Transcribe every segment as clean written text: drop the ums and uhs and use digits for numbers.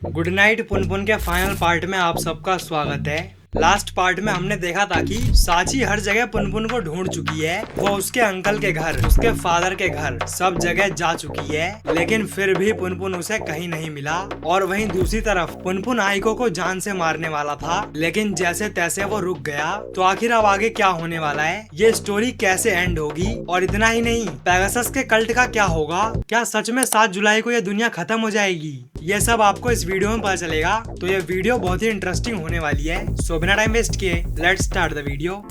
Good night Punpun के final part में आप सबका स्वागत है। लास्ट पार्ट में हमने देखा था कि साची हर जगह पुनपुन को ढूंढ चुकी है। वो उसके अंकल के घर, उसके फादर के घर, सब जगह जा चुकी है, लेकिन फिर भी पुनपुन उसे कहीं नहीं मिला। और वहीं दूसरी तरफ पुनपुन आइको को जान से मारने वाला था, लेकिन जैसे तैसे वो रुक गया। तो आखिर अब आगे क्या होने वाला है, ये स्टोरी कैसे एंड होगी, और इतना ही नहीं, पेगासस के कल्ट का क्या होगा? क्या सच में 7 जुलाई को ये दुनिया खत्म हो जाएगी? ये सब आपको इस वीडियो में पता चलेगा। तो ये वीडियो बहुत ही इंटरेस्टिंग होने वाली है। सो बिना टाइम वेस्ट किए लेट्स स्टार्ट द वीडियो।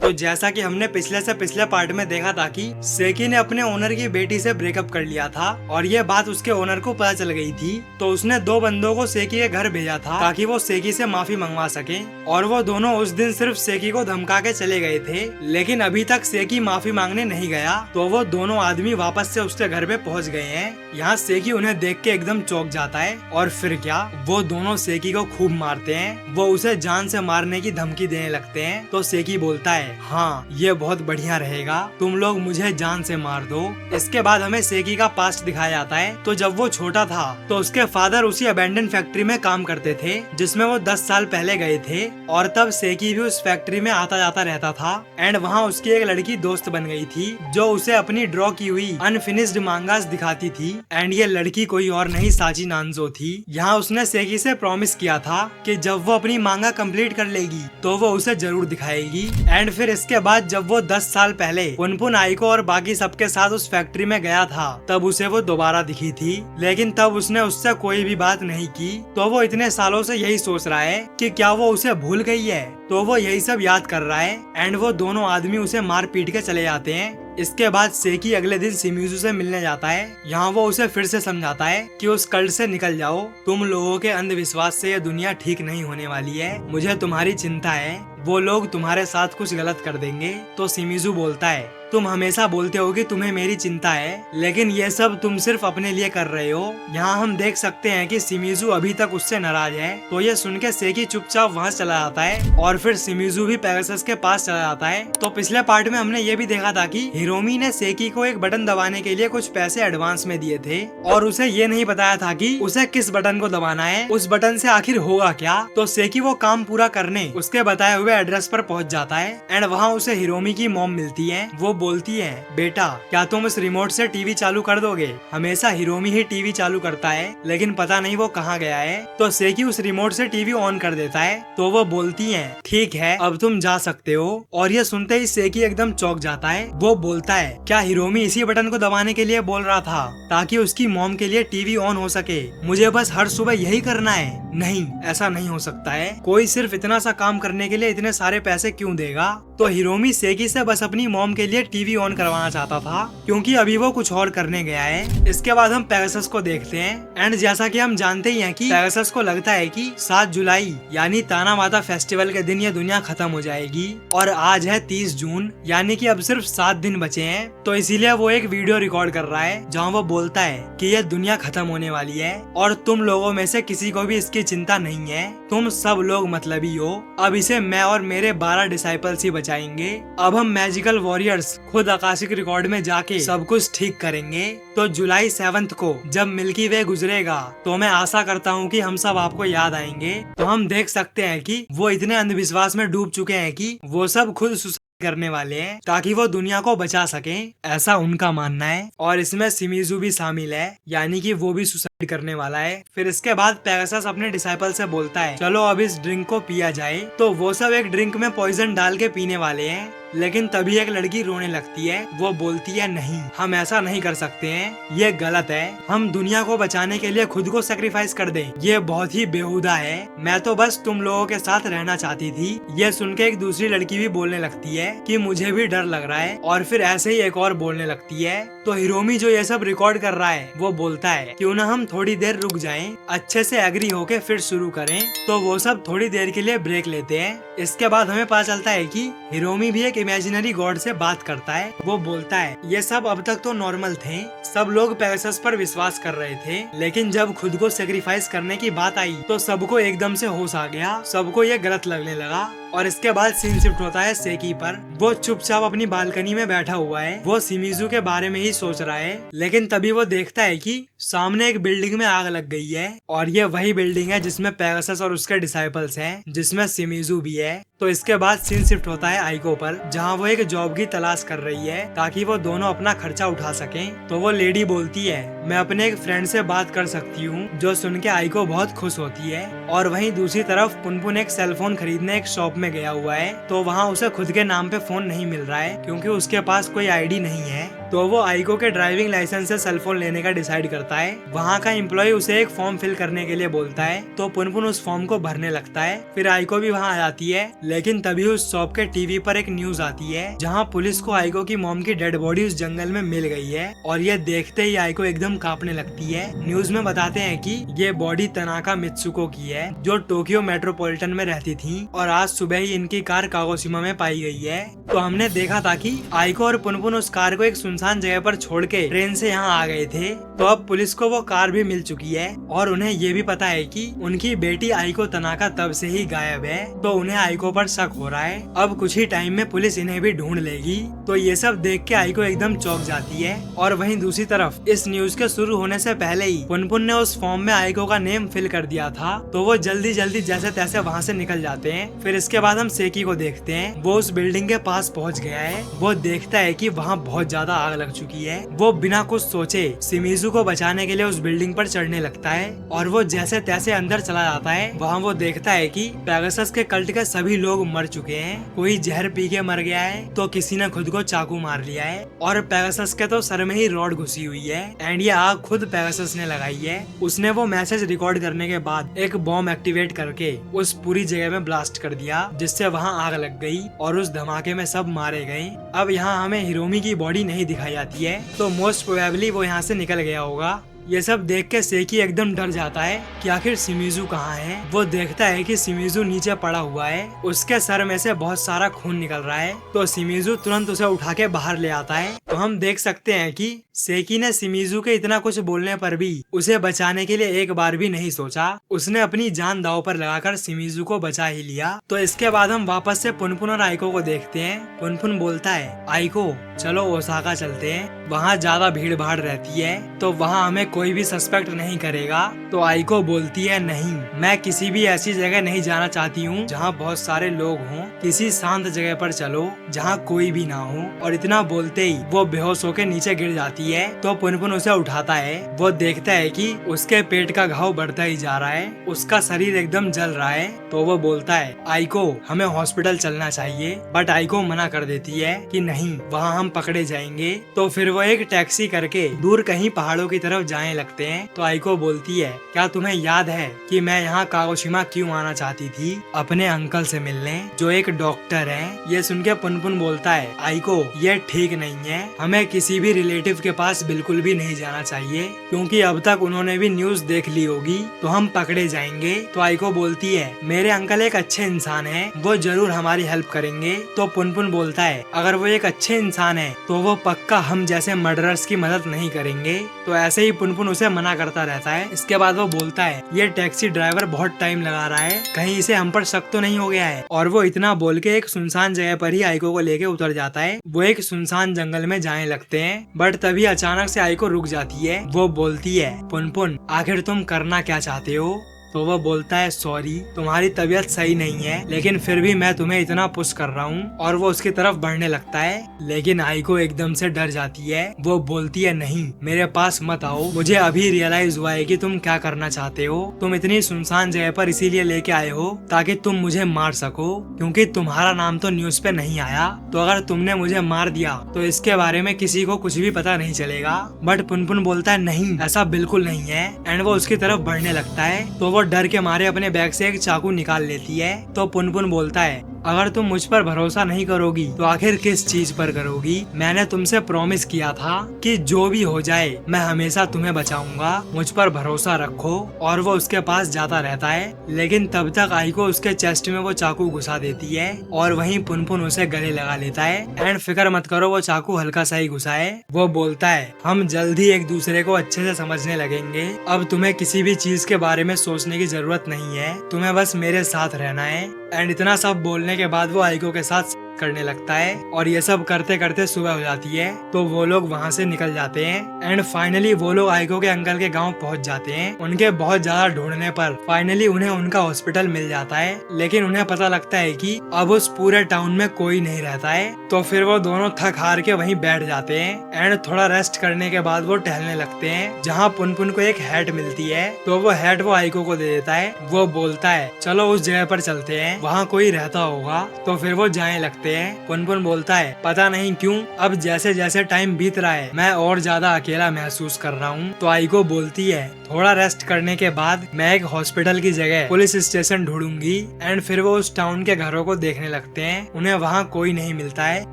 तो जैसा कि हमने पिछले से पिछले पार्ट में देखा था कि सेकी ने अपने ओनर की बेटी से ब्रेकअप कर लिया था और ये बात उसके ओनर को पता चल गई थी। तो उसने 2 बंदों को सेकी के घर भेजा था ताकि वो सेकी से माफी मंगवा सके। और वो दोनों उस दिन सिर्फ सेकी को धमका के चले गए थे, लेकिन अभी तक सेकी माफी मांगने नहीं गया। तो वो दोनों आदमी वापस से उसके घर पे पहुँच गए हैं। यहाँ सेकी उन्हें देख के एकदम चौंक जाता है और फिर क्या, वो दोनों सेकी को खूब मारते हैं। वो उसे जान से मारने की धमकी देने लगते हैं। तो सेकी बोलता है, हाँ ये बहुत बढ़िया रहेगा, तुम लोग मुझे जान से मार दो। इसके बाद हमें सेकी का पास्ट दिखाया जाता है। तो जब वो छोटा था तो उसके फादर उसी अबेंडन फैक्ट्री में काम करते थे जिसमें वो 10 साल पहले गए थे। और तब सेकी भी उस फैक्ट्री में आता जाता रहता था। एंड वहाँ उसकी एक लड़की दोस्त बन गई थी जो उसे अपनी ड्रॉ की हुई अनफिनिश्ड मांगास दिखाती थी। एंड ये लड़की कोई और नहीं, साची नानजो थी। यहाँ उसने सेकी से प्रॉमिस किया था कि जब वो अपनी मांगा कंप्लीट कर लेगी तो वो उसे जरूर दिखाएगी। एंड फिर इसके बाद जब वो 10 साल पहले पुनपुन आइको और बाकी सबके साथ उस फैक्ट्री में गया था तब उसे वो दोबारा दिखी थी, लेकिन तब उसने उससे कोई भी बात नहीं की। तो वो इतने सालों से यही सोच रहा है कि क्या वो उसे भूल गई है। तो वो यही सब याद कर रहा है। एंड वो दोनों आदमी उसे मार पीट के चले जाते हैं। इसके बाद सेकी अगले दिन शिमिज़ु से मिलने जाता है। यहाँ वो उसे फिर से समझाता है कि उस कल्ट से निकल जाओ, तुम लोगों के अंधविश्वास से ये दुनिया ठीक नहीं होने वाली है, मुझे तुम्हारी चिंता है, वो लोग तुम्हारे साथ कुछ गलत कर देंगे। तो शिमिज़ु बोलता है, तुम हमेशा बोलते हो कि तुम्हें मेरी चिंता है, लेकिन ये सब तुम सिर्फ अपने लिए कर रहे हो। यहाँ हम देख सकते हैं कि शिमिज़ु अभी तक उससे नाराज है। तो ये सुन के सेकी चुपचाप वहाँ चला जाता है और फिर शिमिज़ु भी पेगासस के पास चला जाता है। तो पिछले पार्ट में हमने ये भी देखा था कि हिरोमी ने सेकी को एक बटन दबाने के लिए कुछ पैसे एडवांस में दिए थे और उसे ये नहीं बताया था कि उसे किस बटन को दबाना है, उस बटन से आखिर होगा क्या। तो सेकी वो काम पूरा करने उसके बताए हुए एड्रेस पर पहुँच जाता है। एंड वहाँ उसे हिरोमी की मॉम मिलती है। वो बोलती है, बेटा क्या तुम इस रिमोट से टीवी चालू कर दोगे? हमेशा हिरोमी ही टीवी चालू करता है, लेकिन पता नहीं वो कहाँ गया है। तो सेकी उस रिमोट से टीवी ऑन कर देता है। तो वो बोलती है, ठीक है अब तुम जा सकते हो। और ये सुनते ही सेकी एकदम चौंक जाता है। वो बोलता है, क्या हिरोमी इसी बटन को दबाने के लिए बोल रहा था ताकि उसकी मॉम के लिए टीवी ऑन हो सके? मुझे बस हर सुबह यही करना है? नहीं, ऐसा नहीं हो सकता है। कोई सिर्फ इतना सा काम करने के लिए इतने सारे पैसे क्यों देगा? तो हिरोमी सेकी से बस अपनी मॉम के लिए टीवी ऑन करवाना चाहता था, क्योंकि अभी वो कुछ और करने गया है। इसके बाद हम पेगासस को देखते हैं। एंड जैसा कि हम जानते ही हैं कि पेगासस को लगता है कि 7 जुलाई यानी ताना माता फेस्टिवल के दिन ये दुनिया खत्म हो जाएगी। और आज है 30 जून, यानी कि अब सिर्फ 7 दिन बचे हैं। तो इसीलिए वो एक वीडियो रिकॉर्ड कर रहा है जहाँ वो बोलता है कि ये दुनिया खत्म होने वाली है और तुम लोगों में से किसी को भी इसकी चिंता नहीं है। तुम सब लोग मतलबी हो। अब इसे मैं और मेरे 12 डिसाइपल्स ही बचाएंगे। अब हम मैजिकल वॉरियर्स खुद आकाशिक रिकॉर्ड में जाके सब कुछ ठीक करेंगे। तो जुलाई 7 को जब मिल्की वे गुजरेगा तो मैं आशा करता हूँ कि हम सब आपको याद आएंगे। तो हम देख सकते हैं कि वो इतने अंधविश्वास में डूब चुके हैं कि वो सब खुद करने वाले हैं ताकि वो दुनिया को बचा सकें, ऐसा उनका मानना है। और इसमें शिमिज़ु भी शामिल है, यानी कि वो भी सुसाइड करने वाला है। फिर इसके बाद पेगासस अपने डिसाइपल से बोलता है, चलो अब इस ड्रिंक को पिया जाए। तो वो सब एक ड्रिंक में पॉइजन डाल के पीने वाले हैं, लेकिन तभी एक लड़की रोने लगती है। वो बोलती है, नहीं हम ऐसा नहीं कर सकते हैं, ये गलत है। हम दुनिया को बचाने के लिए खुद को सेक्रीफाइस कर दें, ये बहुत ही बेहुदा है। मैं तो बस तुम लोगों के साथ रहना चाहती थी। ये सुन के एक दूसरी लड़की भी बोलने लगती है कि मुझे भी डर लग रहा है। और फिर ऐसे ही एक और बोलने लगती है। तो हिरोमी जो ये सब रिकॉर्ड कर रहा है वो बोलता है, क्यों ना हम थोड़ी देर रुक जाएं, अच्छे से एग्री होके फिर शुरू करें। तो वो सब थोड़ी देर के लिए ब्रेक लेते हैं। इसके बाद हमें पता चलता है कि हिरोमी भी एक इमेजिनरी गॉड से बात करता है। वो बोलता है, ये सब अब तक तो नॉर्मल थे, सब लोग पेगासस पर विश्वास कर रहे थे, लेकिन जब खुद को सेक्रीफाइस करने की बात आई तो सबको एकदम से होश आ गया, सबको ये गलत लगने लगा। और इसके बाद सीन शिफ्ट होता है सेकी पर। वो चुपचाप अपनी बालकनी में बैठा हुआ है, वो शिमिज़ू के बारे में ही सोच रहा है। लेकिन तभी वो देखता है कि सामने एक बिल्डिंग में आग लग गई है और ये वही बिल्डिंग है जिसमें पेगासस और उसके डिसाइपल्स हैं, जिसमें शिमिज़ू भी है। तो इसके बाद सीन शिफ्ट होता है आइको पर, जहाँ वो एक जॉब की तलाश कर रही है ताकि वो दोनों अपना खर्चा उठा सकें। तो वो लेडी बोलती है, मैं अपने एक फ्रेंड से बात कर सकती हूँ, जो सुन के आइको बहुत खुश होती है। और वहीं दूसरी तरफ पुनपुन एक सेलफोन खरीदने एक शॉप में गया हुआ है, तो वहाँ उसे खुद के नाम पे फोन नहीं मिल रहा है क्योंकि उसके पास कोई आईडी नहीं है। तो वो आइको के ड्राइविंग लाइसेंस से सेलफोन लेने का डिसाइड करता है। वहाँ का एम्प्लॉय उसे एक फॉर्म फिल करने के लिए बोलता है, तो पुनपुन उस फॉर्म को भरने लगता है। फिर आइको भी वहाँ आ जाती है, लेकिन तभी उस शॉप के टीवी पर एक न्यूज आती है जहाँ पुलिस को आइको की मॉम की डेड बॉडी उस जंगल में मिल गई है। और ये देखते ही आइको एकदम कांपने लगती है। न्यूज में बताते हैं कि ये बॉडी तनाका मित्सुको की है, जो टोक्यो मेट्रोपॉलिटन में रहती थी और आज सुबह ही इनकी कार कागोशिमा में पाई गई है। तो हमने देखा था कि आइको और पुनपुन उस कार को एक सुनसान जगह पर छोड़ के ट्रेन से यहाँ आ गए थे। तो अब पुलिस को वो कार भी मिल चुकी है और उन्हें ये भी पता है कि उनकी बेटी आइको तनाका तब से ही गायब है। तो उन्हें आइको पर शक हो रहा है। अब कुछ ही टाइम में पुलिस इन्हें भी ढूंढ लेगी। तो ये सब देख के आइको एकदम चौंक जाती है। और वहीं दूसरी तरफ इस न्यूज के शुरू होने से पहले ही पुनपुन ने उस फॉर्म में आइको का नेम फिल कर दिया था। तो वो जल्दी जल्दी जैसे तैसे वहाँ से निकल जाते हैं। फिर इसके बाद हम सेकी को देखते हैं। वो उस बिल्डिंग के पास पहुँच गया है। वो देखता है कि वहाँ बहुत ज्यादा आग लग चुकी है। वो बिना कुछ सोचे शिमिज़ू को बचाने के लिए उस बिल्डिंग पर चढ़ने लगता है और वो जैसे तैसे अंदर चला जाता है। वहाँ वो देखता है कि पेगासस के कल्ट के सभी लोग मर चुके हैं। कोई जहर पी के मर गया है, तो किसी ने खुद को चाकू मार लिया है और पेगासस के तो सर में ही रॉड घुसी हुई है। एंड ये आग खुद पेगासस ने लगाई है। उसने वो मैसेज रिकॉर्ड करने के बाद एक बॉम्ब एक्टिवेट करके उस पूरी जगह में ब्लास्ट कर दिया, जिससे वहाँ आग लग गई और उस धमाके में सब मारे गए। अब यहाँ हमें हिरोमी की बॉडी नहीं दिखाई जाती है, तो मोस्ट प्रोबेबली वो यहाँ से निकल गया होगा। ये सब देख के सेकी एकदम डर जाता है कि आखिर शिमिज़ू कहाँ है। वो देखता है कि शिमिज़ू नीचे पड़ा हुआ है, उसके सर में से बहुत सारा खून निकल रहा है। तो शिमिज़ू तुरंत उसे उठा के बाहर ले आता है। तो हम देख सकते हैं कि सेकी ने शिमिज़ू के इतना कुछ बोलने पर भी उसे बचाने के लिए एक बार भी नहीं सोचा। उसने अपनी जान दांव पर लगाकर शिमिज़ू को बचा ही लिया। तो इसके बाद हम वापस से पुनपुन और आइको को देखते हैं। पुनपुन बोलता है, आइको चलो ओसाका चलते हैं, वहाँ ज्यादा भीड़ भाड़ रहती है, तो वहाँ हमें कोई भी सस्पेक्ट नहीं करेगा। तो आइको बोलती है, नहीं, मैं किसी भी ऐसी जगह नहीं जाना चाहती हूँ जहाँ बहुत सारे लोग हों। किसी शांत जगह पर चलो जहाँ कोई भी ना हो। और इतना बोलते ही वो बेहोश होकर नीचे गिर जाती है। तो पुनपुन उसे उठाता है। वो देखता है कि उसके पेट का घाव बढ़ता ही जा रहा है, उसका शरीर एकदम जल रहा है। तो वो बोलता है, आइको हमें हॉस्पिटल चलना चाहिए। बट आइको मना कर देती है कि नहीं, वहाँ हम पकड़े जाएंगे। तो फिर वो एक टैक्सी करके दूर कहीं पहाड़ों की तरफ जाने लगते हैं। तो आइको बोलती है, क्या तुम्हें याद है कि मैं यहाँ कागोशिमा क्यों आना चाहती थी? अपने अंकल से मिलने, जो एक डॉक्टर हैं। ये सुन के पुनपुन बोलता है, आइको ये ठीक नहीं है, हमें किसी भी रिलेटिव के पास बिल्कुल भी नहीं जाना चाहिए, क्योंकि अब तक उन्होंने भी न्यूज देख ली होगी तो हम पकड़े जाएंगे। तो आइको बोलती है, मेरे अंकल एक अच्छे इंसान है, वो जरूर हमारी हेल्प करेंगे। तो पुनपुन बोलता है, अगर वो एक अच्छे इंसान है तो वो पक्का हम जैसे मर्डरर्स की मदद नहीं करेंगे। तो ऐसे ही पुनपुन उसे मना करता रहता है। इसके बाद वो बोलता है, ये टैक्सी ड्राइवर बहुत टाइम लगा रहा है, कहीं इसे हम पर शक तो नहीं हो गया है। और वो इतना बोल के एक सुनसान जगह पर ही आइको को लेके उतर जाता है। वो एक सुनसान जंगल में जाने लगते हैं। बट तभी अचानक से आइको रुक जाती है। वो बोलती है, पुनपुन आखिर तुम करना क्या चाहते हो? तो वो बोलता है, सॉरी तुम्हारी तबीयत सही नहीं है, लेकिन फिर भी मैं तुम्हें इतना पुश कर रहा हूँ। और वो उसकी तरफ बढ़ने लगता है, लेकिन आइको एकदम से डर जाती है। वो बोलती है, नहीं मेरे पास मत आओ, मुझे अभी रियलाइज हुआ है कि तुम क्या करना चाहते हो। तुम इतनी सुनसान जगह पर इसीलिए लेके आए हो ताकि तुम मुझे मार सको, क्योंकि तुम्हारा नाम तो न्यूज पे नहीं आया। तो अगर तुमने मुझे मार दिया तो इसके बारे में किसी को कुछ भी पता नहीं चलेगा। बट पुनपुन बोलता है, नहीं ऐसा बिल्कुल नहीं है। एंड वो उसकी तरफ बढ़ने लगता है। तो वो डर के मारे अपने बैग से एक चाकू निकाल लेती है। तो पुनपुन बोलता है, अगर तुम मुझ पर भरोसा नहीं करोगी तो आखिर किस चीज पर करोगी? मैंने तुमसे प्रॉमिस किया था कि जो भी हो जाए मैं हमेशा तुम्हें बचाऊंगा, मुझ पर भरोसा रखो। और वो उसके पास जाता रहता है, लेकिन तब तक आइको उसके चेस्ट में वो चाकू घुसा देती है और वहीं पुनपुन उसे गले लगा लेता है। एंड फिक्र मत करो, वो चाकू हल्का सा ही घुसा है। वो बोलता है, हम जल्द ही एक दूसरे को अच्छे से समझने लगेंगे। अब तुम्हें किसी भी चीज के बारे में सोचने की जरूरत नहीं है, तुम्हें बस मेरे साथ रहना है। एंड इतना सब बोलने करने के बाद वो आइको के साथ करने लगता है और ये सब करते करते सुबह हो जाती है। तो वो लोग वहाँ से निकल जाते हैं एंड फाइनली वो लोग आइको के अंकल के गांव पहुँच जाते हैं। उनके बहुत ज्यादा ढूंढने पर फाइनली उन्हें उनका हॉस्पिटल मिल जाता है, लेकिन उन्हें पता लगता है कि अब उस पूरे टाउन में कोई नहीं रहता है। तो फिर वो दोनों थक हार के वहीं बैठ जाते हैं एंड थोड़ा रेस्ट करने के बाद वो टहलने लगते हैं, जहाँ पुनपुन को एक हैट मिलती है। तो वो हैट वो आइको को दे देता है। वो बोलता है चलो उस जगह पर चलते हैं, वहाँ कोई रहता होगा। तो फिर वो जाने लगते हैं। पुनपुन बोलता है पता नहीं क्यों अब जैसे जैसे टाइम बीत रहा है मैं और ज्यादा अकेला महसूस कर रहा हूँ। तो आइको बोलती है थोड़ा रेस्ट करने के बाद मैं एक हॉस्पिटल की जगह पुलिस स्टेशन ढूंढूंगी। एंड फिर वो उस टाउन के घरों को देखने लगते हैं। उन्हें वहाँ कोई नहीं मिलता है।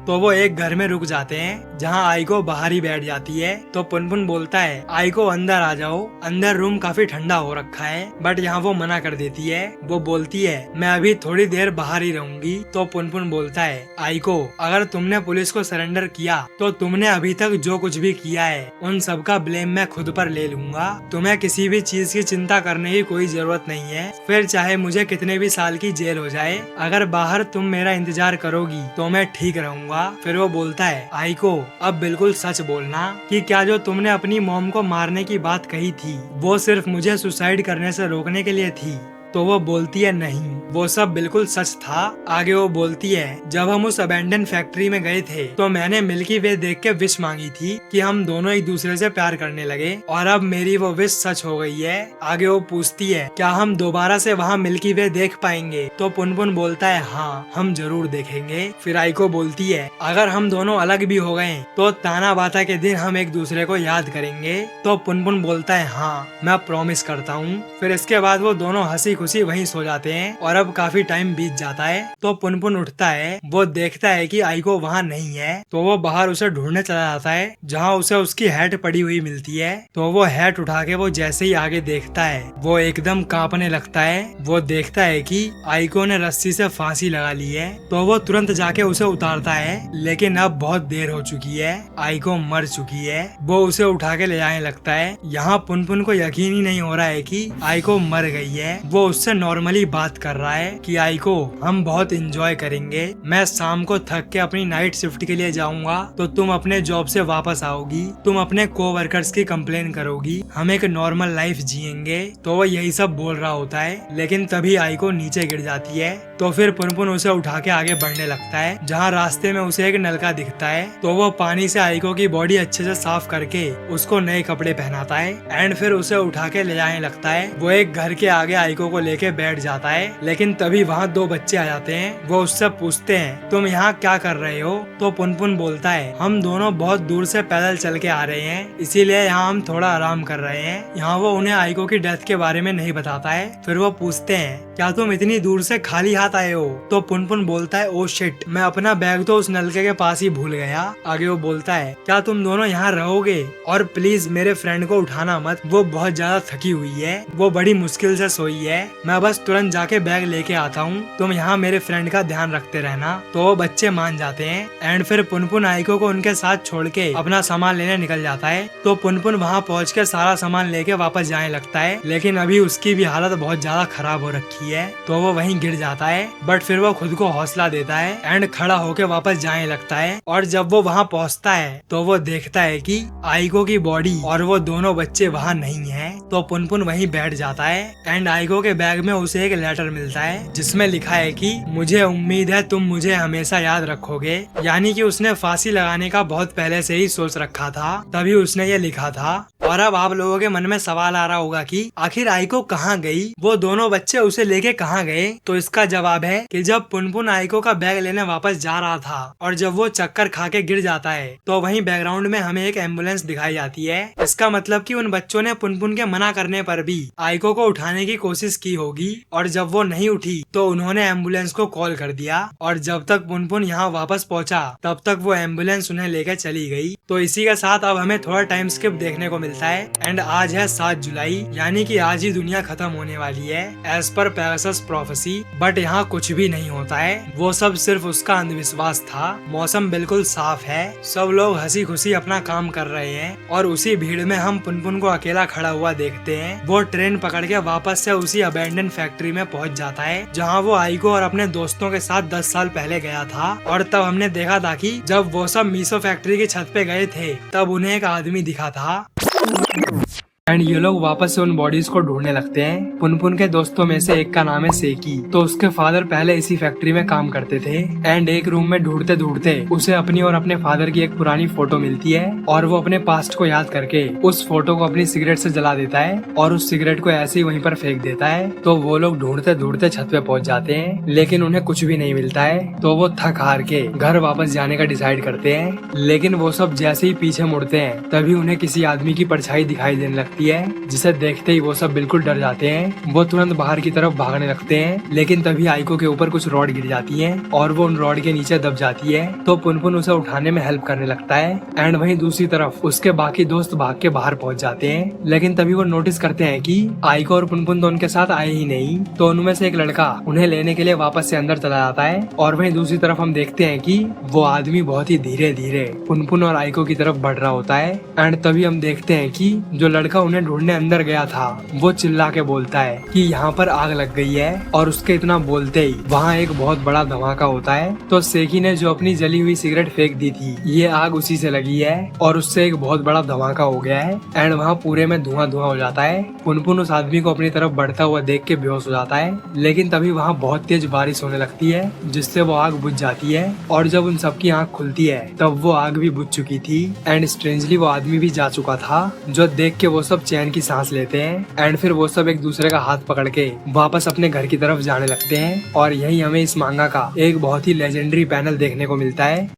तो वो एक घर में रुक जाते हैं जहाँ आइको बाहर ही बैठ जाती है। तो पुनपुन बोलता है आइको अंदर आ जाओ, अंदर रूम काफी ठंडा हो रखा है। बट यहाँ वो मना कर देती है। वो बोलती है मैं अभी थोड़ी देर बाहर ही रहूंगी। तो पुनपुन बोलता है आइको अगर तुमने पुलिस को सरेंडर किया तो तुमने अभी तक जो कुछ भी किया है उन सब का ब्लेम मैं खुद पर ले लूंगा। तुम्हें किसी भी चीज की चिंता करने की कोई जरूरत नहीं है। फिर चाहे मुझे कितने भी साल की जेल हो जाए, अगर बाहर तुम मेरा इंतजार करोगी तो मैं ठीक रहूंगा। फिर वो बोलता है आइको अब बिल्कुल सच बोलना कि क्या जो तुमने अपनी मॉम को मारने की बात कही थी वो सिर्फ मुझे सुसाइड करने से रोकने के लिए थी। तो वो बोलती है नहीं, वो सब बिल्कुल सच था। आगे वो बोलती है जब हम उस अबेंडन फैक्ट्री में गए थे तो मैंने मिल्की वे देख के विश मांगी थी कि हम दोनों एक दूसरे से प्यार करने लगे और अब मेरी वो विश सच हो गई है। आगे वो पूछती है क्या हम दोबारा से वहाँ मिल्की वे देख पाएंगे। तो पुनपुन बोलता है हाँ हम जरूर देखेंगे। फिर आइको बोलती है अगर हम दोनों अलग भी हो गए तो ताना बाता के दिन हम एक दूसरे को याद करेंगे। तो पुनपुन बोलता है हाँ मैं प्रॉमिस करता हूँ। फिर इसके बाद वो दोनों हंसी खुशी वहीं सो जाते हैं और अब काफी टाइम बीत जाता है। तो पुनपुन उठता है, वो देखता है कि आइको वहाँ नहीं है। तो वो बाहर उसे ढूंढने चला जाता है जहाँ उसे उसकी हैट पड़ी हुई मिलती है। तो वो हैट उठा के वो जैसे ही आगे देखता है वो एकदम कांपने लगता है। वो देखता है कि आइको ने रस्सी से फांसी लगा ली है। तो वो तुरंत जाके उसे उतारता है, लेकिन अब बहुत देर हो चुकी है, आइको मर चुकी है। वो उसे उठा के ले जाने लगता है। यहाँ पुनपुन को यकीन ही नहीं हो रहा है कि आइको मर गई है। वो उससे नॉर्मली बात कर रहा है कि आइको हम बहुत एंजॉय करेंगे, मैं शाम को थक के अपनी नाइट शिफ्ट के लिए जाऊंगा तो तुम अपने जॉब से वापस आओगी, तुम अपने कोवर्कर्स की कंप्लेन करोगी, हम एक नॉर्मल लाइफ जिएंगे। तो वो यही सब बोल रहा होता है, लेकिन तभी आइको नीचे गिर जाती है। तो फिर पुनपुन उसे उठा के आगे बढ़ने लगता है जहाँ रास्ते में उसे एक नलका दिखता है। तो वो पानी से आइको की बॉडी अच्छे से साफ करके उसको नए कपड़े पहनाता है एंड फिर उसे उठा के ले जाने लगता है। वो एक घर के आगे आइको को लेके बैठ जाता है, लेकिन तभी वहाँ दो बच्चे आ जाते हैं। वो उससे पूछते हैं तुम यहाँ क्या कर रहे हो। तो पुनपुन बोलता है हम दोनों बहुत दूर से पैदल चल के आ रहे हैं, इसीलिए यहाँ हम थोड़ा आराम कर रहे हैं। यहाँ वो उन्हें आइको की डेथ के बारे में नहीं बताता है। फिर वो पूछते हैं क्या तुम इतनी दूर से खाली हाथ आए हो। तो पुनपुन बोलता है ओ शिट, मैं अपना बैग तो उस नलके के पास ही भूल गया। आगे वो बोलता है क्या तुम दोनों यहाँ रहोगे और प्लीज मेरे फ्रेंड को उठाना मत, वो बहुत ज्यादा थकी हुई है, वो बड़ी मुश्किल से सोई है, मैं बस तुरंत जाके बैग लेके आता हूँ, तुम यहाँ मेरे फ्रेंड का ध्यान रखते रहना। तो वो बच्चे मान जाते हैं एंड फिर पुनपुन आइको को उनके साथ छोड़ के अपना सामान लेने निकल जाता है। तो पुनपुन वहाँ पहुँच के सारा सामान लेके वापस जाने लगता है, लेकिन अभी उसकी भी हालत बहुत ज्यादा खराब हो रखी है। तो वो वहीं गिर जाता है, बट फिर वो खुद को हौसला देता है एंड खड़ा होके वापस जाने लगता है। और जब वो वहाँ पहुँचता है तो वो देखता है कि आइको की बॉडी और वो दोनों बच्चे वहाँ नहीं है। तो पुनपुन वहीं बैठ जाता है एंड आइको के बैग में उसे एक लेटर मिलता है जिसमें लिखा है कि मुझे उम्मीद है तुम मुझे हमेशा याद रखोगे। यानी कि उसने फांसी लगाने का बहुत पहले से ही सोच रखा था, तभी उसने ये लिखा था। और अब आप लोगों के मन में सवाल आ रहा होगा कि आखिर आइको कहाँ गई, वो दोनों बच्चे उसे लेके कहाँ गए। तो इसका जवाब है कि जब पुनपुन आइको का बैग लेने वापस जा रहा था और जब वो चक्कर खा के गिर जाता है तो वहीं बैकग्राउंड में हमें एक एम्बुलेंस दिखाई जाती है। इसका मतलब कि उन बच्चों ने पुनपुन के मना करने पर भी आइको को उठाने की कोशिश की होगी और जब वो नहीं उठी तो उन्होंने एम्बुलेंस को कॉल कर दिया और जब तक पुनपुन यहाँ वापस पहुँचा तब तक वो एम्बुलेंस उन्हें लेकर चली गई। तो इसी के साथ अब हमें थोड़ा टाइम स्किप देखने को मिलता देता है एंड आज है 7 जुलाई, यानी कि आज ही दुनिया खत्म होने वाली है as per Pegasus prophecy. But यहाँ कुछ भी नहीं होता है, वो सब सिर्फ उसका अंधविश्वास था। मौसम बिल्कुल साफ है, सब लोग हंसी खुशी अपना काम कर रहे हैं और उसी भीड़ में हम पुनपुन को अकेला खड़ा हुआ देखते हैं। वो ट्रेन पकड़ के वापस से उसी अबैंडन फैक्ट्री में पहुंच जाता है जहां वो आइको और अपने दोस्तों के साथ 10 साल पहले गया था। और तब हमने देखा था कि जब वो सब मीसो फैक्ट्री की छत पे गए थे तब उन्हें एक आदमी दिखा था एंड ये लोग वापस से उन बॉडीज को ढूंढने लगते हैं। पुनपुन के दोस्तों में से एक का नाम है सेकी। तो उसके फादर पहले इसी फैक्ट्री में काम करते थे एंड एक रूम में ढूंढते ढूंढते उसे अपनी और अपने फादर की एक पुरानी फोटो मिलती है और वो अपने पास्ट को याद करके उस फोटो को अपनी सिगरेट से जला देता है और उस सिगरेट को ऐसे ही वहीं पर फेंक देता है। तो वो लोग ढूंढते ढूंढते छत पे पहुंच जाते हैं लेकिन उन्हें कुछ भी नहीं मिलता है। तो वो थक हार के घर वापस जाने का डिसाइड करते हैं, लेकिन वो सब जैसे ही पीछे मुड़ते हैं तभी उन्हें किसी आदमी की परछाई दिखाई देने लगती है, जिसे देखते ही वो सब बिल्कुल डर जाते हैं। वो तुरंत बाहर की तरफ भागने लगते हैं, लेकिन तभी आइको के ऊपर कुछ रॉड गिर जाती हैं और वो उन रॉड के नीचे दब जाती है। तो पुनपुन उसे उठाने में हेल्प करने लगता है एंड वहीं दूसरी तरफ उसके बाकी दोस्त भाग के बाहर पहुंच जाते हैं। लेकिन तभी वो नोटिस करते हैं कि आइको और पुनपुन तो उनके साथ आए ही नहीं। तो उनमें से एक लड़का उन्हें लेने के लिए वापस से अंदर चला जाता है और वहीं दूसरी तरफ हम देखते हैं कि वो आदमी बहुत ही धीरे धीरे पुनपुन और आइको की तरफ बढ़ रहा होता है। एंड तभी हम देखते हैं कि जो लड़का उन्हें ढूंढने अंदर गया था वो चिल्ला के बोलता है कि यहाँ पर आग लग गई है और उसके इतना बोलते ही वहाँ एक बहुत बड़ा धमाका होता है। तो सेकी ने जो अपनी जली हुई सिगरेट फेंक दी थी ये आग उसी से लगी है और उससे एक बहुत बड़ा धमाका हो गया है एंड वहाँ पूरे में धुआं धुआं हो जाता है। पुनपुन उस आदमी को अपनी तरफ बढ़ता हुआ देख के बेहोश हो जाता है, लेकिन तभी वहाँ बहुत तेज बारिश होने लगती है जिससे वो आग बुझ जाती है और जब उन सबकी आँख खुलती है तब वो आग भी बुझ चुकी थी एंड स्ट्रेंजली वो आदमी भी जा चुका था, जो देख के वो सब चैन की सांस लेते हैं एंड फिर वो सब एक दूसरे का हाथ पकड़ के वापस अपने घर की तरफ जाने लगते हैं। और यही हमें इस मांगा का एक बहुत ही लेजेंडरी पैनल देखने को मिलता है।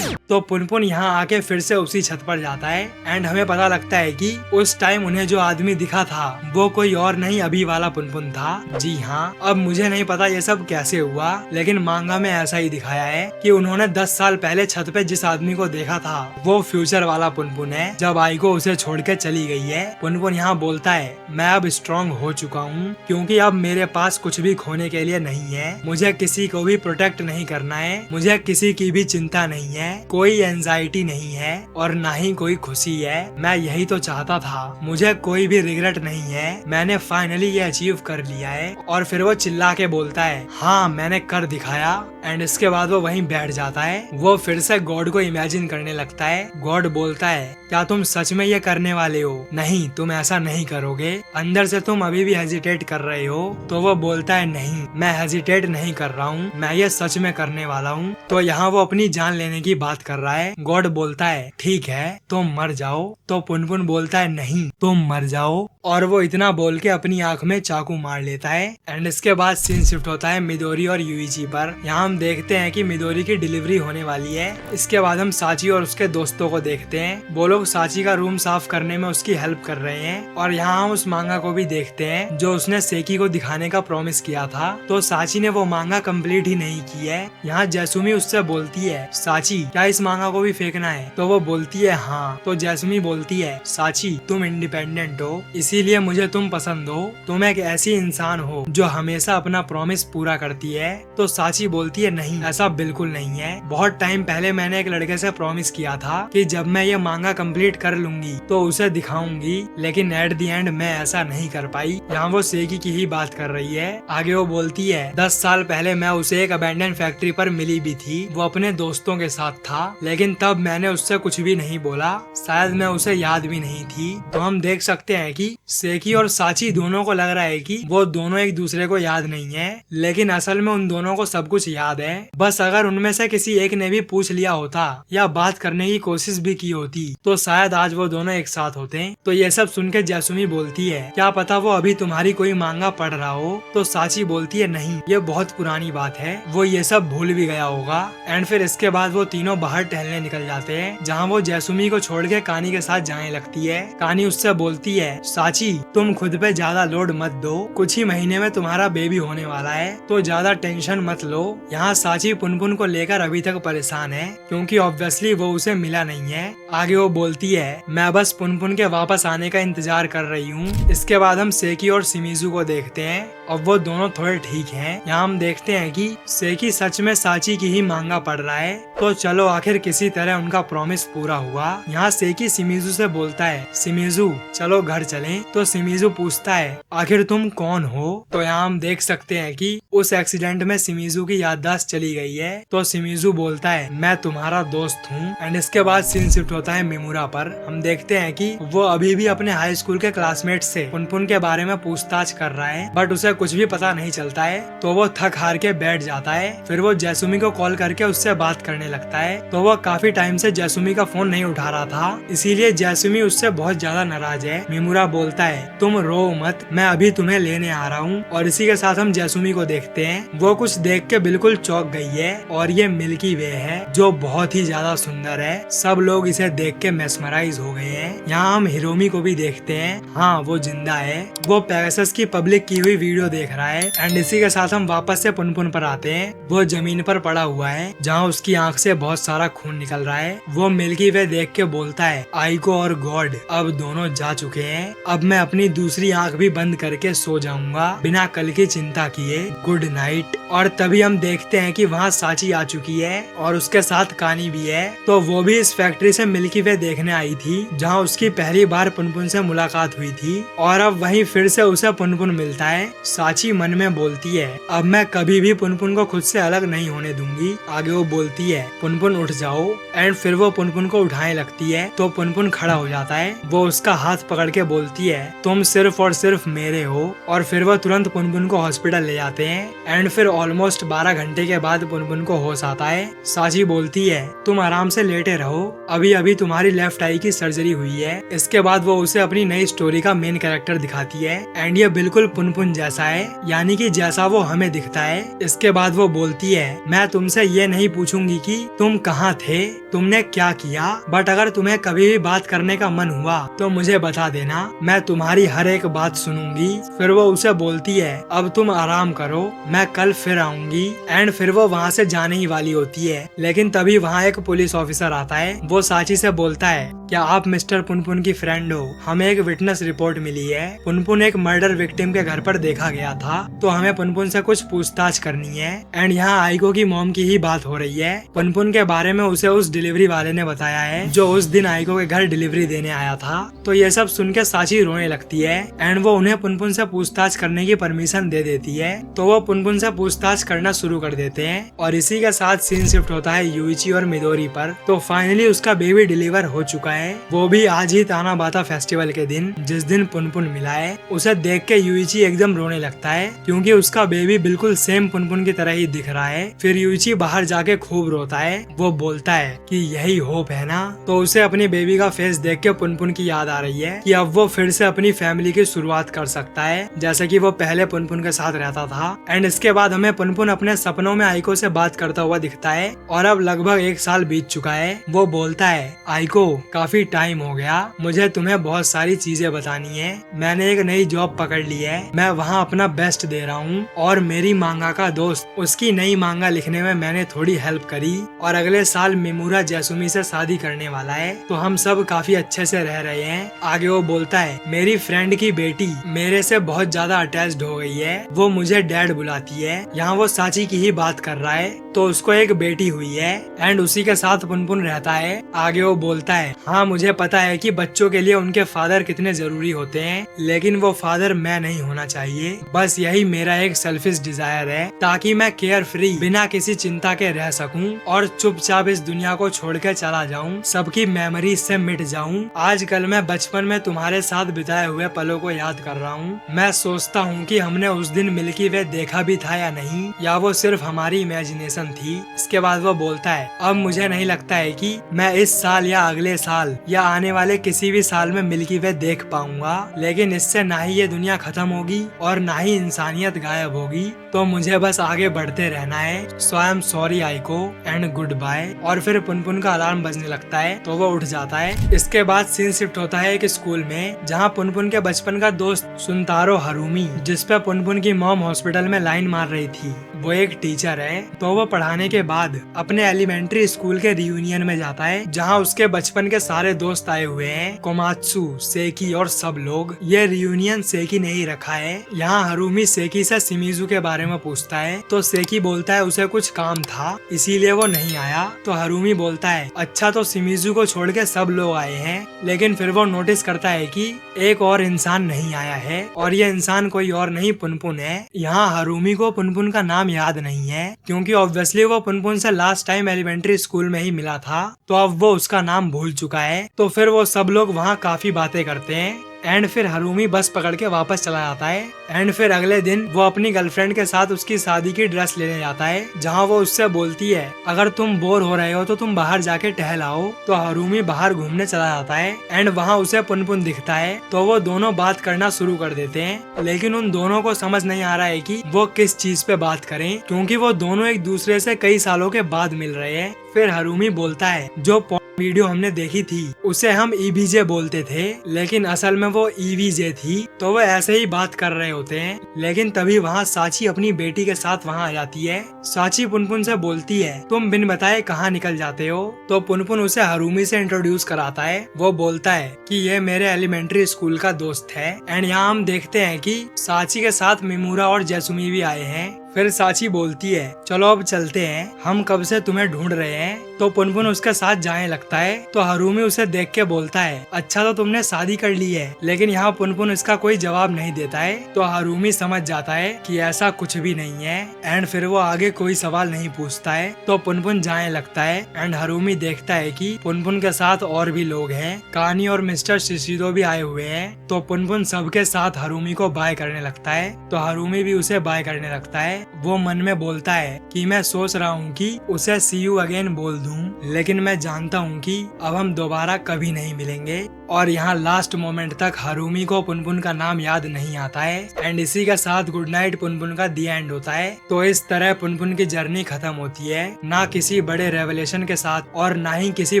तो पुनपुन यहाँ आके फिर से उसी छत पर जाता है एंड हमें पता लगता है कि उस टाइम उन्हें जो आदमी दिखा था वो कोई और नहीं अभी वाला पुनपुन था। जी हाँ, अब मुझे नहीं पता ये सब कैसे हुआ, लेकिन मांगा में ऐसा ही दिखाया है कि उन्होंने 10 साल पहले छत पे जिस आदमी को देखा था वो फ्यूचर वाला पुनपुन है जब आइको उसे छोड़ के चली गई है। पुनपुन यहाँ बोलता है, मैं अब स्ट्रॉन्ग हो चुका हूँ क्योंकि अब मेरे पास कुछ भी खोने के लिए नहीं है। मुझे किसी को भी प्रोटेक्ट नहीं करना है, मुझे किसी की भी चिंता नहीं है, कोई एंजाइटी नहीं है और ना ही कोई खुशी है। मैं यही तो चाहता था, मुझे कोई भी रिग्रेट नहीं है, मैंने फाइनली ये अचीव कर लिया है। और फिर वो चिल्ला के बोलता है, हाँ मैंने कर दिखाया। एंड इसके बाद वो वहीं बैठ जाता है। वो फिर से गॉड को इमेजिन करने लगता है। गॉड बोलता है, क्या तुम सच में ये करने वाले हो? नहीं, तुम ऐसा नहीं करोगे, अंदर से तुम अभी भी हेजिटेट कर रहे हो। तो वो बोलता है, नहीं मैं हेजिटेट नहीं कर रहा हूँ, मैं ये सच में करने वाला हूँ। तो यहाँ वो अपनी जान लेने की बात कर रहा है। गॉड बोलता है, ठीक है तुम मर जाओ। तो पुनपुन बोलता है, नहीं तुम मर जाओ। और वो इतना बोल के अपनी आंख में चाकू मार लेता है। एंड इसके बाद सीन शिफ्ट होता है मिदोरी और यूइची पर। यहाँ हम देखते हैं कि मिदोरी की डिलीवरी होने वाली है। इसके बाद हम साची और उसके दोस्तों को देखते हैं, वो लोग साची का रूम साफ करने में उसकी हेल्प कर रहे हैं। और यहाँ हम उस मांगा को भी देखते हैं जो उसने सेकी को दिखाने का प्रॉमिस किया था। तो साची ने वो मांगा कंप्लीट ही नहीं की है। यहाँ जैसुमी उससे बोलती है, साची क्या इस मांगा को भी फेंकना है? तो वो बोलती है हाँ। तो जैसुमी बोलती है, साची तुम इंडिपेंडेंट हो, इसीलिए मुझे तुम पसंद हो, तुम एक ऐसी इंसान हो जो हमेशा अपना प्रॉमिस पूरा करती है। तो साची बोलती है, नहीं ऐसा बिल्कुल नहीं है, बहुत टाइम पहले मैंने एक लड़के से प्रॉमिस किया था कि जब मैं ये मांगा कंप्लीट कर लूंगी तो उसे दिखाऊंगी, लेकिन एट द एंड मैं ऐसा नहीं कर पाई। यहाँ वो सेकी की ही बात कर रही है। आगे वो बोलती है, 10 साल पहले मैं उसे एक अबैंडन फैक्ट्री पर मिली भी थी, वो अपने दोस्तों के साथ था, लेकिन तब मैंने उससे कुछ भी नहीं बोला, शायद मैं उसे याद भी नहीं थी। तो हम देख सकते हैं कि सेकी और साची दोनों को लग रहा है कि वो दोनों एक दूसरे को याद नहीं है, लेकिन असल में उन दोनों को सब कुछ याद है। बस अगर उनमें से किसी एक ने भी पूछ लिया होता या बात करने की कोशिश भी की होती तो शायद आज वो दोनों एक साथ होते। तो ये सब सुन के जैसुमी बोलती है, क्या पता वो अभी तुम्हारी कोई मांगा पढ़ रहा हो। तो साची बोलती है, नहीं ये बहुत पुरानी बात है, वो ये सब भूल भी गया होगा। एंड फिर इसके बाद वो तीनों बाहर टहलने निकल जाते हैं, जहाँ वो जैसुमी को छोड़ के कानी के साथ जाने लगती है। कानी उससे बोलती है, साची तुम खुद पे ज्यादा लोड मत दो, कुछ ही महीने में तुम्हारा बेबी होने वाला है, तो ज्यादा टेंशन मत लो। यहाँ साची पुनपुन को लेकर अभी तक परेशान है क्योंकि ऑब्वियसली वो उसे मिला नहीं है। आगे वो बोलती है मैं बस पुनपुन के वापस आने का इंतजार कर रही हूँ। इसके बाद हम सेकी और शिमिज़ू को देखते हैं और वो दोनों थोड़े ठीक हैं। यहाँ हम देखते हैं कि सेकी सच में साची की ही मांगा पड़ रहा है। तो चलो आखिर किसी तरह उनका प्रॉमिस पूरा हुआ। यहाँ सेकी शिमिज़ू से बोलता है शिमिज़ू चलो घर चलें। तो शिमिज़ू पूछता है आखिर तुम कौन हो। तो यहाँ हम देख सकते हैं कि उस एक्सीडेंट में शिमिज़ू की याददाश्त चली गई है। तो शिमिज़ू बोलता है मैं तुम्हारा दोस्त हूँ। एंड इसके बाद सीन शिफ्ट होता है मिमुरा पर। हम देखते हैं कि वो अभी भी अपने हाई स्कूल के क्लासमेट से पुनपुन के बारे में पूछताछ कर रहा है बट उसे कुछ भी पता नहीं चलता है। तो वो थक हार के बैठ जाता है। फिर वो जैसुमी को कॉल करके उससे बात करने लगता है। तो वो काफी टाइम से जैसुमी का फोन नहीं उठा रहा था, इसीलिए जैसुमी उससे बहुत ज्यादा नाराज है। मिमुरा बोलता है तुम रो मत, मैं अभी तुम्हें लेने आ रहा हूँ। और इसी के साथ हम जैसुमी को देखते हैं। वो कुछ देख के बिल्कुल चौंक गई है और ये मिल्की वे है जो बहुत ही ज्यादा सुंदर है। सब लोग इसे देख के मेस्मराइज हो गए हैं। यहाँ हम हिरोमी को भी देखते हैं। हाँ वो जिंदा है। वो पेगासस की पब्लिक की हुई वीडियो देख रहा है। एंड इसी के साथ हम वापस से पुनपुन पर आते हैं। वो जमीन पर पड़ा हुआ है जहाँ उसकी आंख से बहुत सारा खून निकल रहा है। वो मिल्की वे देख के बोलता है आइको और गॉड अब दोनों जा चुके हैं। अब मैं अपनी दूसरी आंख भी बंद करके सो जाऊंगा बिना कल की चिंता किए। Good night. और तभी हम देखते हैं कि वहाँ साची आ चुकी है और उसके साथ कानी भी है। तो वो भी इस फैक्ट्री से मिल्की वे देखने आई थी जहाँ उसकी पहली बार पुनपुन से मुलाकात हुई थी। और अब वहीं फिर से उसे पुनपुन मिलता है। साची मन में बोलती है अब मैं कभी भी पुनपुन को खुद से अलग नहीं होने दूंगी। आगे वो बोलती है पुनपुन उठ जाओ। एंड फिर वो पुनपुन को उठाने लगती है तो पुनपुन खड़ा हो जाता है। वो उसका हाथ पकड़ के बोलती है तुम सिर्फ और सिर्फ मेरे हो। और फिर वो तुरंत पुनपुन को हॉस्पिटल ले जाते हैं। एंड फिर ऑलमोस्ट 12 घंटे के बाद पुनपुन को होश आता है। साची बोलती है तुम आराम से लेटे रहो, अभी अभी तुम्हारी लेफ्ट आई की सर्जरी हुई है। इसके बाद वो उसे अपनी नई स्टोरी का मेन कैरेक्टर दिखाती है। एंड ये बिल्कुल पुनपुन जैसा है, यानी कि जैसा वो हमें दिखता है। इसके बाद वो बोलती है मैं तुमसे ये नहीं पूछूंगी कि तुम कहाँ थे, तुमने क्या किया, बट अगर तुम्हें कभी भी बात करने का मन हुआ तो मुझे बता देना, मैं तुम्हारी हर एक बात सुनूंगी। फिर वो उसे बोलती है अब तुम आराम करो, मैं कल फिर आऊंगी। एंड फिर वो वहाँ से जाने ही वाली होती है। लेकिन तभी वहाँ एक पुलिस ऑफिसर आता है। वो साची से बोलता है क्या आप मिस्टर पुनपुन की फ्रेंड हो? हमें एक विटनेस रिपोर्ट मिली है। पुनपुन एक मर्डर विक्टिम के घर पर देखा गया था, तो हमें पुनपुन से कुछ पूछताछ करनी है। एंड यहाँ आइको की मॉम की ही बात हो रही है। पुनपुन के बारे में उसे उस डिलीवरी वाले ने बताया है जो उस दिन आइको के घर डिलीवरी देने आया था। तो ये सब सुन के साची रोने लगती है। एंड वो उन्हें पुनपुन से पूछताछ करने की परमिशन दे देती है। तो वो पुनपुन से पूछताछ करना शुरू कर देते हैं। और इसी के साथ सीन शिफ्ट होता है यूइची और मिदोरी पर। तो फाइनली उसका बेबी डिलीवर हो चुका है, वो भी आज ही तानाबाता फेस्टिवल के दिन, जिस दिन पुनपुन मिला है। उसे देख के यूइची एकदम रोने लगता है क्योंकि उसका बेबी बिल्कुल सेम पुनपुन की तरह ही दिख रहा है। फिर यूइची बाहर जाके खूब रोता है। वो बोलता है कि यही होप है ना। तो उसे अपनी बेबी का फेस देख के पुनपुन की याद आ रही है कि अब वो फिर से अपनी फैमिली की शुरुआत कर सकता है जैसे कि वो पहले पुनपुन के साथ रहता था। एंड इसके बाद हमें पुनपुन अपने सपनों में आइको से बात करता हुआ दिखता है। और अब लगभग 1 साल बीत चुका है। वो बोलता है आइको काफी टाइम हो गया, मुझे तुम्हें बहुत सारी चीजें बतानी है। मैंने एक नई जॉब पकड़ ली है, मैं वहाँ अपना बेस्ट दे रहा हूँ। और मेरी मांगा का दोस्त, उसकी नई मांगा लिखने में मैंने थोड़ी हेल्प करी। और अगले साल मिमुरा जैसुमी से शादी करने वाला है, तो हम सब काफी अच्छे से रह रहे हैं। आगे वो बोलता है मेरी फ्रेंड की बेटी मेरे से बहुत ज्यादा अटैच्ड हो गई है, वो मुझे डैड बुलाती है। यहाँ वो साची की ही बात कर रहा है। तो उसको एक बेटी हुई है एंड उसी के साथ पुनपुन रहता है। आगे वो बोलता है हाँ मुझे पता है कि बच्चों के लिए उनके फादर कितने जरूरी होते हैं, लेकिन वो फादर मैं नहीं होना चाहिए। बस यही मेरा एक सेल्फिश डिजायर है ताकि मैं केयर फ्री बिना किसी चिंता के रह सकूं और चुपचाप इस दुनिया को छोड़ के चला जाऊं, सबकी मेमोरीज से मिट जाऊं। आजकल मैं बचपन में तुम्हारे साथ बिताए हुए पलों को याद कर रहा हूँ। मैं सोचता हूँ कि हमने उस दिन मिल्की वे देखा भी था या नहीं, या वो सिर्फ हमारी इमेजिनेशन थी। इसके बाद वो बोलता है अब मुझे नहीं लगता है कि मैं इस साल या अगले साल या आने वाले किसी भी साल में मिल्की वे देख पाऊंगा, लेकिन इससे ना ही ये दुनिया खत्म होगी और ना ही इंसानियत गायब होगी। तो मुझे बस आगे बढ़ते रहना है। सो आई एम सॉरी आइको एंड गुड बाय। और फिर पुनपुन का अलार्म बजने लगता है तो वो उठ जाता है। इसके बाद सीन शिफ्ट होता है एक स्कूल में, जहाँ पुनपुन के बचपन का दोस्त सुनतारो हारुमी, जिसपे पुनपुन की मॉम हॉस्पिटल में लाइन मार रही थी, वो एक टीचर है। तो वो पढ़ाने के बाद अपने एलिमेंट्री स्कूल के रियूनियन में जाता है, जहाँ उसके बचपन के सारे दोस्त आए हुए हैं, कोमात्सु, सेकी और सब लोग। ये रियूनियन सेकी ने ही रखा है। यहाँ हारुमी सेकी से शिमिजू के बारे में पूछता है, तो सेकी बोलता है उसे कुछ काम था इसीलिए वो नहीं आया। तो हारुमी बोलता है अच्छा, तो शिमिजू को छोड़ के सब लोग आए हैं। लेकिन फिर वो नोटिस करता है कि एक और इंसान नहीं आया है, और ये इंसान कोई और नहीं पुनपुन है। यहाँ हारुमी को पुनपुन का नाम याद नहीं है, क्योंकि ऑब्वियसली वो पुनपुन से लास्ट टाइम एलिमेंट्री स्कूल में ही मिला था, तो अब वो उसका नाम भूल चुका है। तो फिर वो सब लोग वहाँ काफी बातें करते हैं। एंड फिर हारुमी बस पकड़ के वापस चला जाता है। एंड फिर अगले दिन वो अपनी गर्लफ्रेंड के साथ उसकी शादी की ड्रेस लेने जाता है, जहाँ वो उससे बोलती है अगर तुम बोर हो रहे हो तो तुम बाहर जाके टहल आओ। तो हारुमी बाहर घूमने चला जाता है। एंड वहाँ उसे पुनपुन दिखता है, तो वो दोनों बात करना शुरू कर देते हैं। लेकिन उन दोनों को समझ नहीं आ रहा है कि वो किस चीज पे बात करें, क्योंकि वो दोनों एक दूसरे से कई सालों के बाद मिल रहे हैं। फिर हारुमी बोलता है जो वीडियो हमने देखी थी उसे हम ईबीजे बोलते थे, लेकिन असल में वो ईवीजे थी। तो वो ऐसे ही बात कर रहे होते हैं, लेकिन तभी वहाँ साची अपनी बेटी के साथ वहाँ आ जाती है। साची पुनपुन से बोलती है तुम बिन बताए कहाँ निकल जाते हो। तो पुनपुन उसे हारुमी से इंट्रोड्यूस कराता है। वो बोलता है कि ये मेरे एलिमेंट्री स्कूल का दोस्त है। एंड यहाँ हम देखते हैं कि साची के साथ मिमूरा और जैसुमी भी आए हैं। फिर साची बोलती है चलो अब चलते हैं, हम कब से तुम्हें ढूंढ रहे हैं। तो पुनपुन उसके साथ जाने लगता है। तो हारुमी उसे देख के बोलता है अच्छा, तो तुमने शादी कर ली है। लेकिन यहाँ पुनपुन इसका कोई जवाब नहीं देता है। तो हारुमी समझ जाता है कि ऐसा कुछ भी नहीं है। एंड फिर वो आगे कोई सवाल नहीं पूछता है। तो पुनपुन जाने लगता है। एंड हारुमी देखता है कि पुनपुन के साथ और भी लोग हैं, कानी और मिस्टर शिशिदो भी आए हुए हैं। तो पुनपुन सबके साथ हारुमी को बाय करने लगता है। तो हारुमी भी उसे बाय करने लगता है। वो मन में बोलता है कि मैं सोच रहा हूँ कि उसे सी यू अगेन बोल दूं, लेकिन मैं जानता हूँ कि अब हम दोबारा कभी नहीं मिलेंगे। और यहाँ लास्ट मोमेंट तक हारुमी को पुनपुन का नाम याद नहीं आता है। एंड इसी के साथ गुड नाइट पुनपुन का दी एंड होता है। तो इस तरह पुनपुन की जर्नी खत्म होती है, ना किसी बड़े रेवलेशन के साथ और ना ही किसी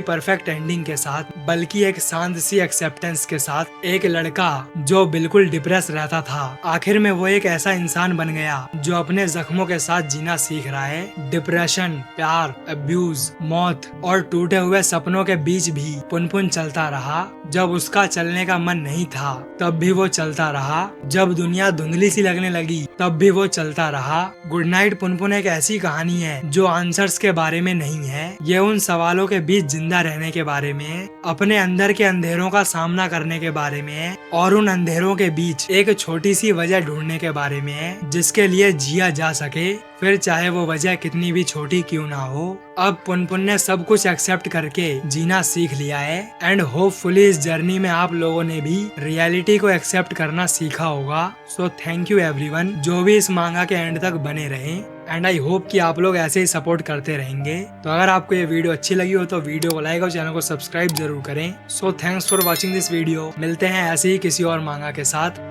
परफेक्ट एंडिंग के साथ, बल्कि एक शांत सी एक्सेप्टेंस के साथ। एक लड़का जो बिल्कुल डिप्रेस रहता था, आखिर में वो एक ऐसा इंसान बन गया जो अपने जख्मों के साथ जीना सीख रहा है। डिप्रेशन, प्यार, अब्यूज, मौत और टूटे हुए सपनों के बीच भी पुनपुन चलता रहा। जब उसका चलने का मन नहीं था तब भी वो चलता रहा। जब दुनिया धुंधली सी लगने लगी तब भी वो चलता रहा। गुड नाइट पुनपुन एक ऐसी कहानी है जो आंसर्स के बारे में नहीं है। ये उन सवालों के बीच जिंदा रहने के बारे में है, अपने अंदर के अंधेरों का सामना करने के बारे में है, और उन अंधेरों के बीच एक छोटी सी वजह ढूंढने के बारे में है जिसके लिए जिया जा सके, फिर चाहे वो वजह कितनी भी छोटी क्यों ना हो। अब पुनपुन ने सब कुछ एक्सेप्ट करके जीना सीख लिया है। एंड होपफुली इस जर्नी में आप लोगों ने भी रियलिटी को एक्सेप्ट करना सीखा होगा। सो थैंक यू एवरीवन जो भी इस मांगा के एंड तक बने रहे। एंड आई होप कि आप लोग ऐसे ही सपोर्ट करते रहेंगे। तो अगर आपको ये वीडियो अच्छी लगी हो तो वीडियो को लाइक और चैनल को सब्सक्राइब जरूर करें। So thanks for watching this video. मिलते हैं ऐसे ही किसी और मांगा के साथ।